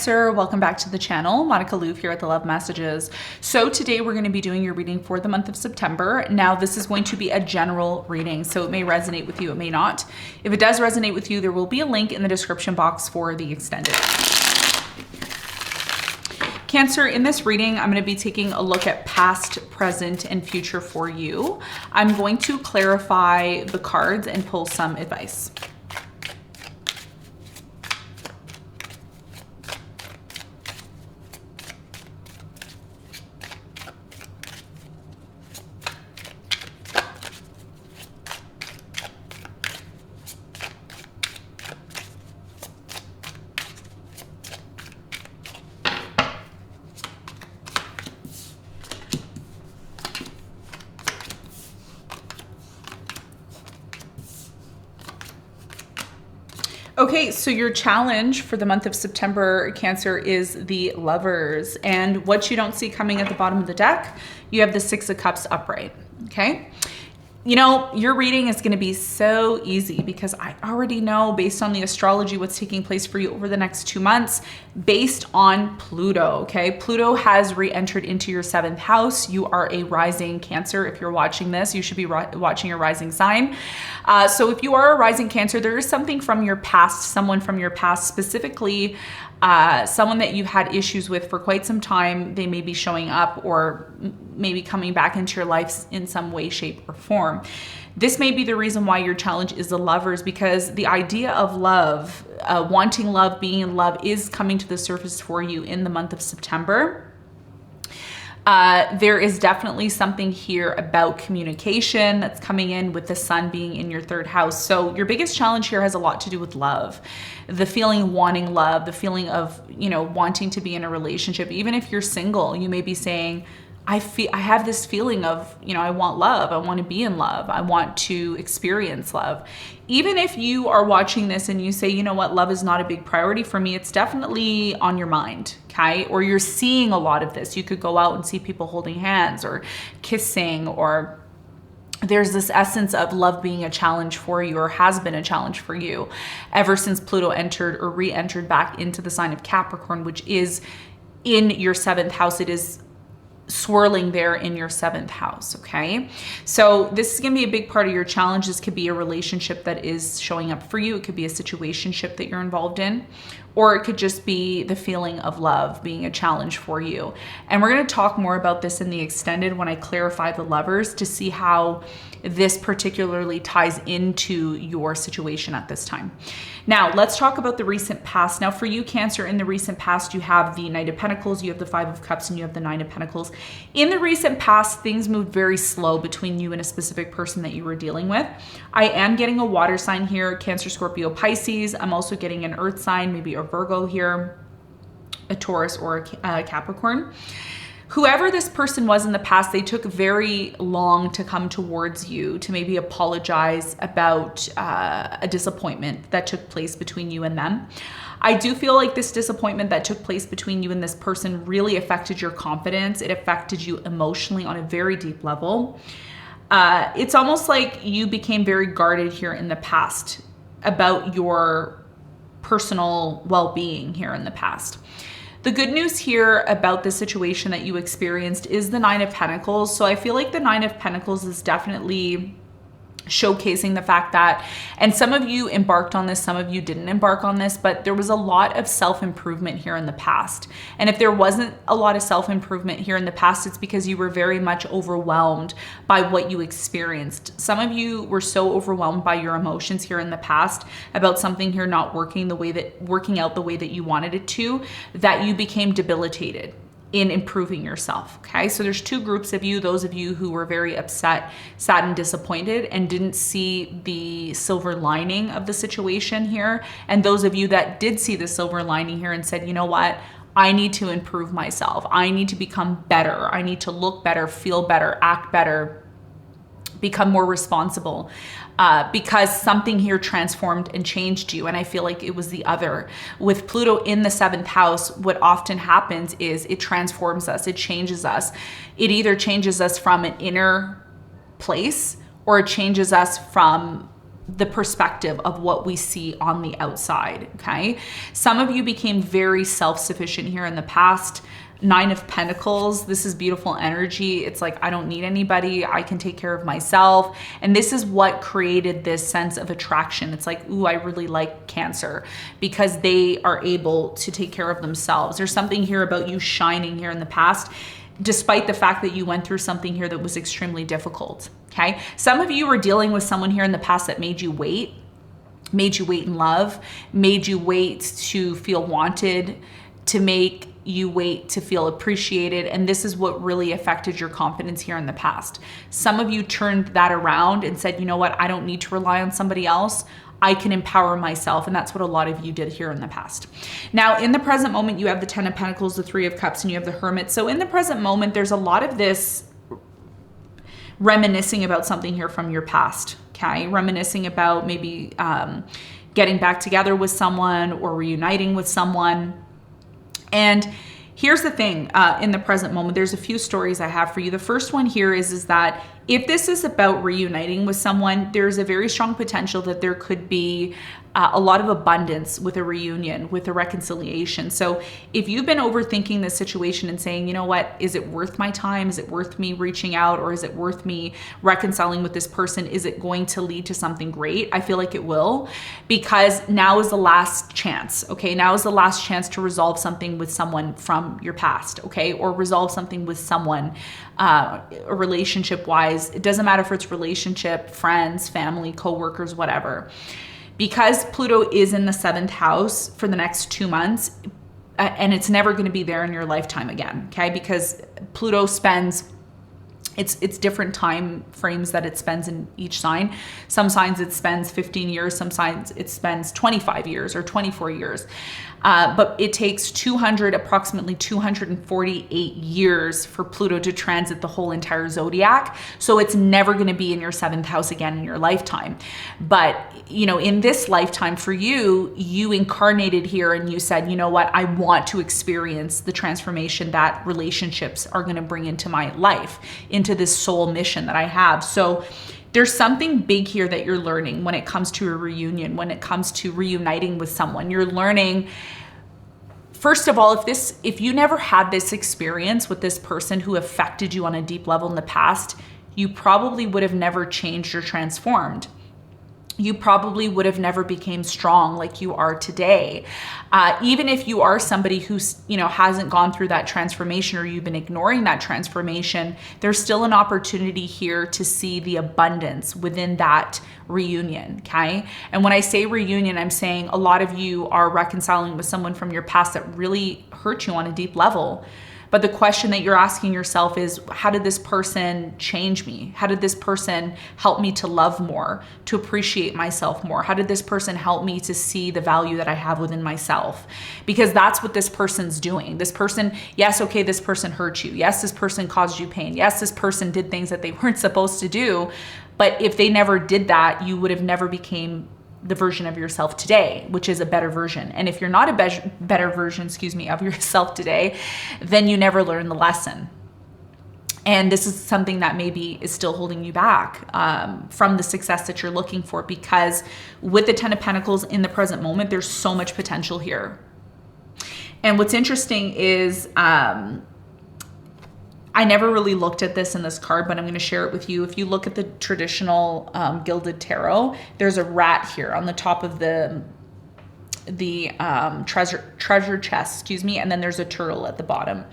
Cancer, welcome back to the channel. Monica Louv here at the Love Messages. So today we're going to be doing your reading for the month of September. Now this is going to be a general reading, so it may resonate with you, it may not. If it does resonate with you, there will be a link in the description box for the extended. Cancer, in this reading, I'm going to be taking a look at past, present, and future for you. I'm going to clarify the cards and pull some advice. Okay, so your challenge for the month of September, Cancer, is the Lovers. And what you don't see coming at the bottom of the deck, you have the Six of Cups upright, okay? You know, your reading is going to be so easy because I already know based on the astrology what's taking place for you over the next 2 months based on Pluto, okay? Pluto has re-entered into your 7th house. You are a rising Cancer. If you're watching this, you should be watching your rising sign. So if you are a rising Cancer, there is something from your past, someone from your past, specifically someone that you've had issues with for quite some time. They may be showing up or maybe coming back into your life in some way, shape, or form. This may be the reason why your challenge is the Lovers, because the idea of love, wanting love, being in love, is coming to the surface for you in the month of September. There is definitely something here about communication that's coming in with the sun being in your 3rd house. So your biggest challenge here has a lot to do with love, the feeling wanting love, the feeling of, you know, wanting to be in a relationship. Even if you're single, you may be saying, I have this feeling of, you know, I want love. I want to be in love. I want to experience love. Even if you are watching this and you say, you know what, love is not a big priority for me, it's definitely on your mind, okay? Or you're seeing a lot of this. You could go out and see people holding hands or kissing, or there's this essence of love being a challenge for you, or has been a challenge for you ever since Pluto entered or re-entered back into the sign of Capricorn, which is in your 7th house. It is swirling there in your 7th house, okay? So this is going to be a big part of your challenge. This could be a relationship that is showing up for you. It could be a situationship that you're involved in, or it could just be the feeling of love being a challenge for you. And we're going to talk more about this in the extended when I clarify the Lovers, to see how this particularly ties into your situation at this time. Now, let's talk about the recent past. Now, for you, Cancer, in the recent past, you have the Knight of Pentacles, you have the 5 of Cups, and you have the 9 of Pentacles. In the recent past, things moved very slow between you and a specific person that you were dealing with. I am getting a water sign here, Cancer, Scorpio, Pisces. I'm also getting an earth sign, maybe a Virgo here, a Taurus, or a Capricorn. Whoever this person was in the past, they took very long to come towards you to maybe apologize about a disappointment that took place between you and them. I do feel like this disappointment that took place between you and this person really affected your confidence. It affected you emotionally on a very deep level. It's almost like you became very guarded here in the past about your personal well-being here in the past. The good news here about the situation that you experienced is the 9 of Pentacles. So I feel like the 9 of Pentacles is definitely showcasing the fact that, and some of you embarked on this, some of you didn't embark on this, but there was a lot of self-improvement here in the past. And if there wasn't a lot of self-improvement here in the past, it's because you were very much overwhelmed by what you experienced. Some of you were so overwhelmed by your emotions here in the past about something here not working out the way that you wanted it to, that you became debilitated in improving yourself, okay? So there's 2 groups of you, those of you who were very upset, sad, and disappointed and didn't see the silver lining of the situation here, and those of you that did see the silver lining here and said, you know what, I need to improve myself. I need to become better. I need to look better, feel better, act better, become more responsible. Because something here transformed and changed you. And I feel like it was the other. With Pluto in the 7th house, what often happens is it transforms us, it changes us. It either changes us from an inner place, or it changes us from the perspective of what we see on the outside, okay? Some of you became very self-sufficient here in the past. 9 of Pentacles, this is beautiful energy. It's like, I don't need anybody. I can take care of myself. And this is what created this sense of attraction. It's like, ooh, I really like Cancer because they are able to take care of themselves. There's something here about you shining here in the past, despite the fact that you went through something here that was extremely difficult, okay? Some of you were dealing with someone here in the past that made you wait in love, made you wait to feel wanted, to make you wait to feel appreciated. And this is what really affected your confidence here in the past. Some of you turned that around and said, you know what? I don't need to rely on somebody else. I can empower myself. And that's what a lot of you did here in the past. Now, in the present moment, you have the 10 of Pentacles, the 3 of Cups, and you have the Hermit. So in the present moment, there's a lot of this reminiscing about something here from your past, okay? Reminiscing about maybe getting back together with someone or reuniting with someone. And here's the thing, in the present moment, there's a few stories I have for you. The first one here is that if this is about reuniting with someone, there's a very strong potential that there could be a lot of abundance with a reunion, with a reconciliation. So if you've been overthinking this situation and saying, you know what, is it worth my time? Is it worth me reaching out? Or is it worth me reconciling with this person? Is it going to lead to something great? I feel like it will, because now is the last chance, okay? Now is the last chance to resolve something with someone from your past, okay? Or resolve something with someone relationship-wise. It doesn't matter if it's relationship, friends, family, coworkers, whatever. Because Pluto is in the 7th house for the next 2 months, and it's never going to be there in your lifetime again, okay? Because Pluto spends, it's different time frames that it spends in each sign. Some signs it spends 15 years, some signs it spends 25 years or 24 years. But it takes approximately 248 years for Pluto to transit the whole entire zodiac. So it's never going to be in your 7th house again in your lifetime. But, you know, in this lifetime for you, you incarnated here and you said, you know what, I want to experience the transformation that relationships are going to bring into my life, into this soul mission that I have. So there's something big here that you're learning when it comes to a reunion, when it comes to reuniting with someone. You're learning, first of all, if you never had this experience with this person who affected you on a deep level in the past, you probably would have never changed or transformed. You probably would have never became strong like you are today. Even if you are somebody who's, you know, hasn't gone through that transformation, or you've been ignoring that transformation, there's still an opportunity here to see the abundance within that reunion, okay? And when I say reunion, I'm saying a lot of you are reconciling with someone from your past that really hurt you on a deep level. But the question that you're asking yourself is, how did this person change me? How did this person help me to love more, to appreciate myself more? How did this person help me to see the value that I have within myself? Because that's what this person's doing. This person, yes, okay, this person hurt you. Yes, this person caused you pain. Yes, this person did things that they weren't supposed to do. But if they never did that, you would have never became the version of yourself today, which is a better version. And if you're not a better version, of yourself today, then you never learn the lesson. And this is something that maybe is still holding you back from the success that you're looking for, because with the 10 of Pentacles in the present moment, there's so much potential here. And what's interesting is, I never really looked at this in this card, but I'm going to share it with you. If you look at the traditional gilded tarot, there's a rat here on the top of the treasure chest, and then there's a turtle at the bottom.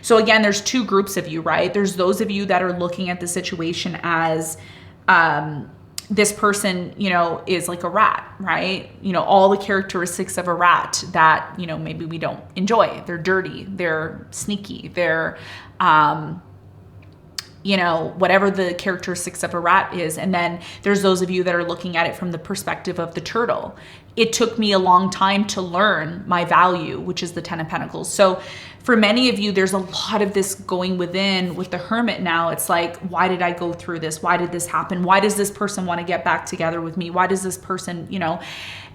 So again, there's two groups of you, right? There's those of you that are looking at the situation as this person, you know, is like a rat, right? You know, all the characteristics of a rat that, you know, maybe we don't enjoy. They're dirty, they're sneaky, they're, you know, whatever the characteristics of a rat is. And then there's those of you that are looking at it from the perspective of the turtle. It took me a long time to learn my value, which is the 10 of Pentacles. So for many of you, there's a lot of this going within with the Hermit now. It's like, why did I go through this? Why did this happen? Why does this person want to get back together with me? Why does this person, you know?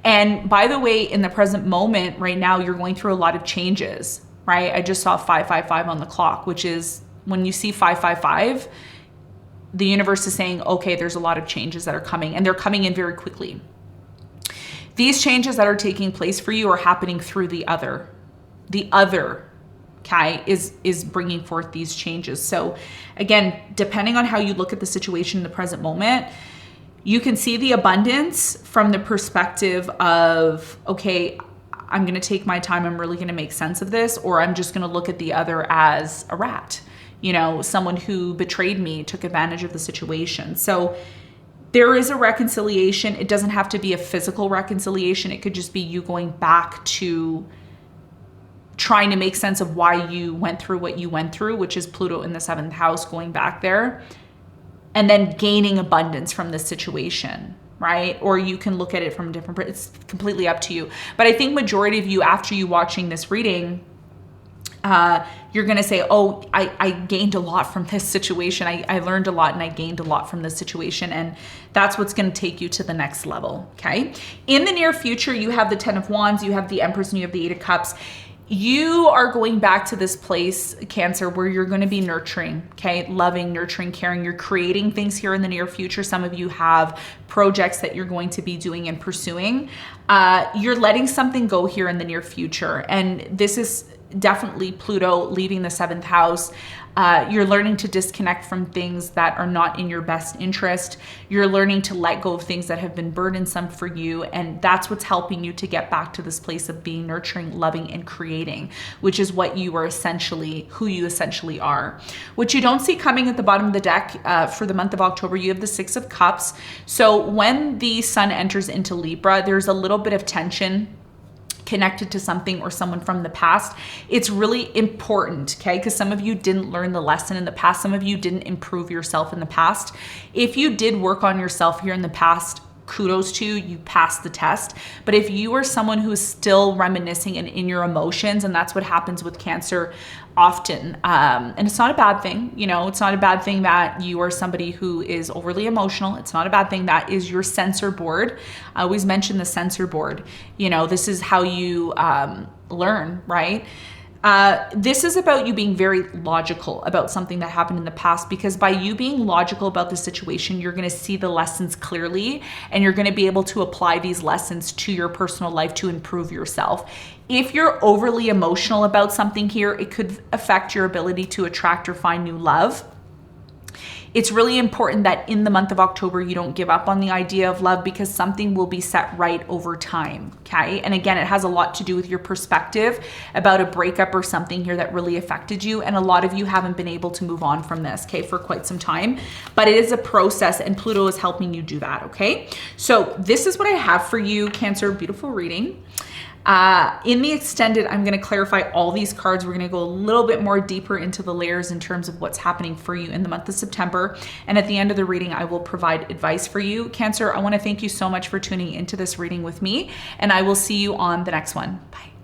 And by the way, in the present moment right now, you're going through a lot of changes, right? I just saw 555 on the clock, which is, when you see 555, the universe is saying, okay, there's a lot of changes that are coming, and they're coming in very quickly. These changes that are taking place for you are happening through the other. The other, okay, is bringing forth these changes. So again, depending on how you look at the situation in the present moment, you can see the abundance from the perspective of, okay, I'm going to take my time. I'm really going to make sense of this, or I'm just going to look at the other as a rat, you know, someone who betrayed me, took advantage of the situation. So there is a reconciliation. It doesn't have to be a physical reconciliation. It could just be you going back to trying to make sense of why you went through what you went through, which is Pluto in the 7th house, going back there, and then gaining abundance from this situation, right? Or you can look at it from a different, it's completely up to you. But I think majority of you, after you watching this reading, you're going to say, oh, I gained a lot from this situation. I learned a lot and I gained a lot from this situation. And that's what's going to take you to the next level. Okay. In the near future, you have the 10 of Wands, you have the Empress, and you have the 8 of Cups. You are going back to this place, Cancer, where you're going to be nurturing, okay? Loving, nurturing, caring. You're creating things here in the near future. Some of you have projects that you're going to be doing and pursuing. You're letting something go here in the near future. And this is definitely Pluto leaving the 7th house. You're learning to disconnect from things that are not in your best interest. You're learning to let go of things that have been burdensome for you. And that's what's helping you to get back to this place of being nurturing, loving, and creating, which is what you are essentially, who you essentially are. What you don't see coming at the bottom of the deck for the month of October, you have the 6 of Cups. So when the sun enters into Libra, there's a little bit of tension connected to something or someone from the past. It's really important, okay? Because some of you didn't learn the lesson in the past. Some of you didn't improve yourself in the past. If you did work on yourself here in the past, kudos to you, you passed the test. But if you are someone who is still reminiscing and in your emotions, and that's what happens with Cancer often, and it's not a bad thing, you know, it's not a bad thing that you are somebody who is overly emotional. It's not a bad thing. That is your sensor board. I always mention the sensor board. You know, this is how you learn, right? This is about you being very logical about something that happened in the past, because by you being logical about the situation, you're going to see the lessons clearly, and you're going to be able to apply these lessons to your personal life to improve yourself. If you're overly emotional about something here, it could affect your ability to attract or find new love. It's really important that in the month of October, you don't give up on the idea of love, because something will be set right over time, okay? And again, it has a lot to do with your perspective about a breakup or something here that really affected you. And a lot of you haven't been able to move on from this, okay, for quite some time. But it is a process, and Pluto is helping you do that, okay? So this is what I have for you, Cancer. Beautiful reading. In the extended, I'm going to clarify all these cards. We're going to go a little bit more deeper into the layers in terms of what's happening for you in the month of September. And at the end of the reading, I will provide advice for you. Cancer, I want to thank you so much for tuning into this reading with me, and I will see you on the next one. Bye.